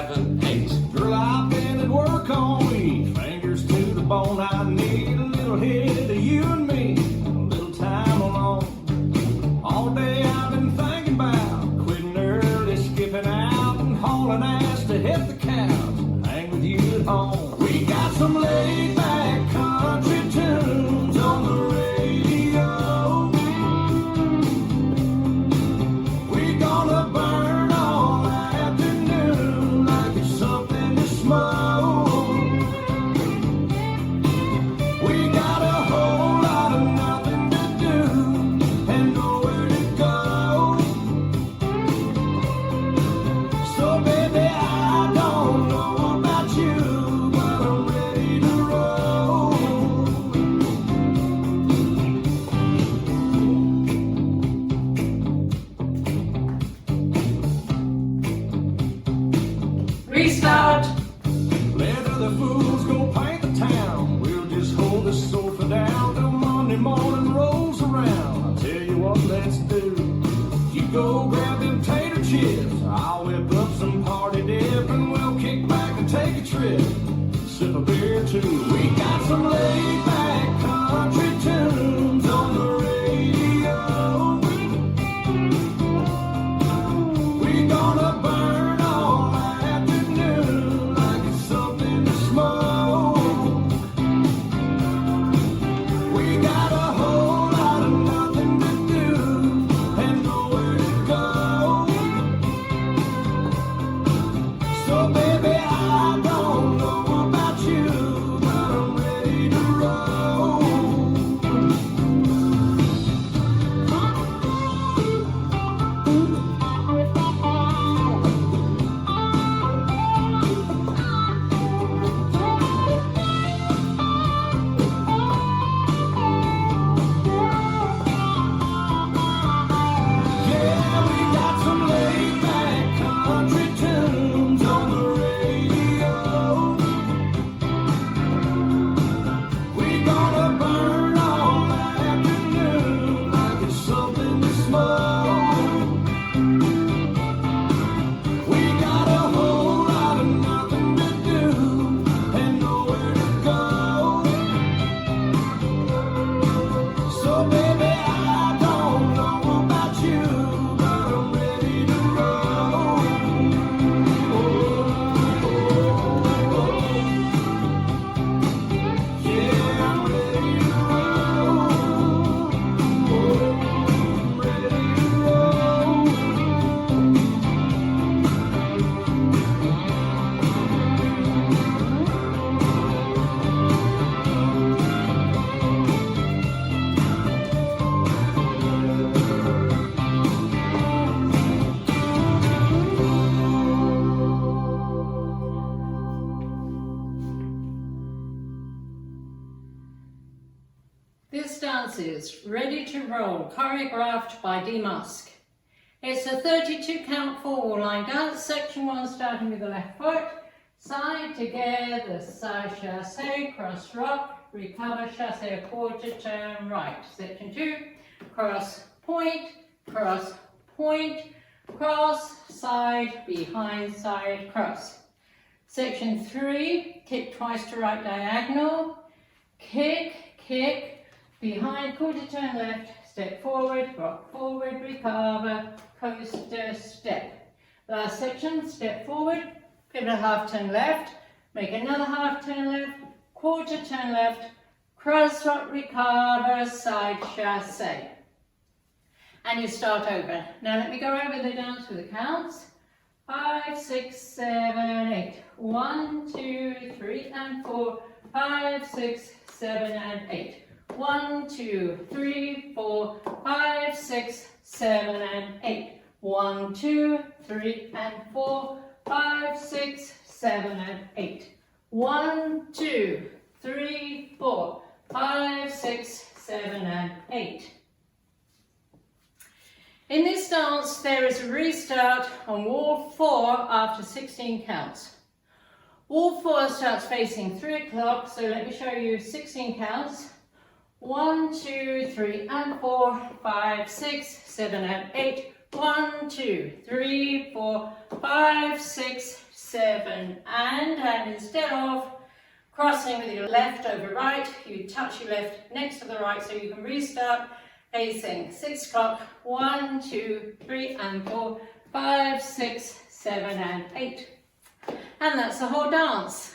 7, 8. Girl, I've been at work all week. Fingers to the bone, I need a little hit of you and me. A little time alone. All day I've been thinking about quitting early, skipping out, and hauling ass to hit the couch and hang with you at home. We got some laid back country tunes on the radio. We gonna burn all afternoon like it's something to smoke. We got a whole lot of nothing to do and nowhere to go. So baby, I don't know about you, but I'm ready to roll. Restart. Let other fools go paint the town. We'll just hold the sofa down till Monday morning rolls around. I'll tell you what, let's do. You go grab them tater chips, I'll whip up some party dip, and we'll kick back and take a trip. Sip a beer too. We got some laid back country tunes on the radio. We gonna burn all afternoon like it's something to smoke. We got a whole lot of nothing to do and nowhere to go. So baby, I don't know about you, but I'm ready to roll. Yeah, we got some laid back country tunes on the radio. We gonna burn all afternoon like it's something to smoke. We got a whole lot of nothing to do and nowhere to go. So baby, I don't know about you, but I'm ready to roll. Yeah, I'm ready to roll. I'm ready to roll. This dance is Ready to Roll, choreographed by D. Musk. It's a 32 count 4 line dance, section 1 starting with the left foot, side together, side chassé, cross rock, recover chassé, quarter turn right. Section 2, cross, point, cross, side, behind, side, cross. Section 3, kick twice to right diagonal, kick, behind, quarter turn left, step forward, rock forward, recover, coaster, step. Last section, step forward, pivot a half turn left, make another half turn left, quarter turn left, cross rock, recover, side chassé. And you start over. Now let me go over the dance with the counts. 5, 6, 7, 8. 1, 2, 3, and 4. 5, 6, 7, and 8. 1, 2, 3, 4, 5, 6, 7, and 8. 1, 2, 3, and 4, 5, 6, 7, and 8. 1, 2, 3, 4, 5, 6, 7, and 8. In this dance, there is a restart on wall 4 after 16 counts. Wall 4 starts facing 3 o'clock, so let me show you 16 counts. 1, 2, 3, and 4, 5, 6, 7, and 8. 1, 2, 3, 4, 5, 6, 7, and instead of crossing with your left over right, you touch your left next to the right so you can restart pacing. 6 o'clock, 1, 2, 3 and 4, 5, 6, 7 and 8. And that's the whole dance.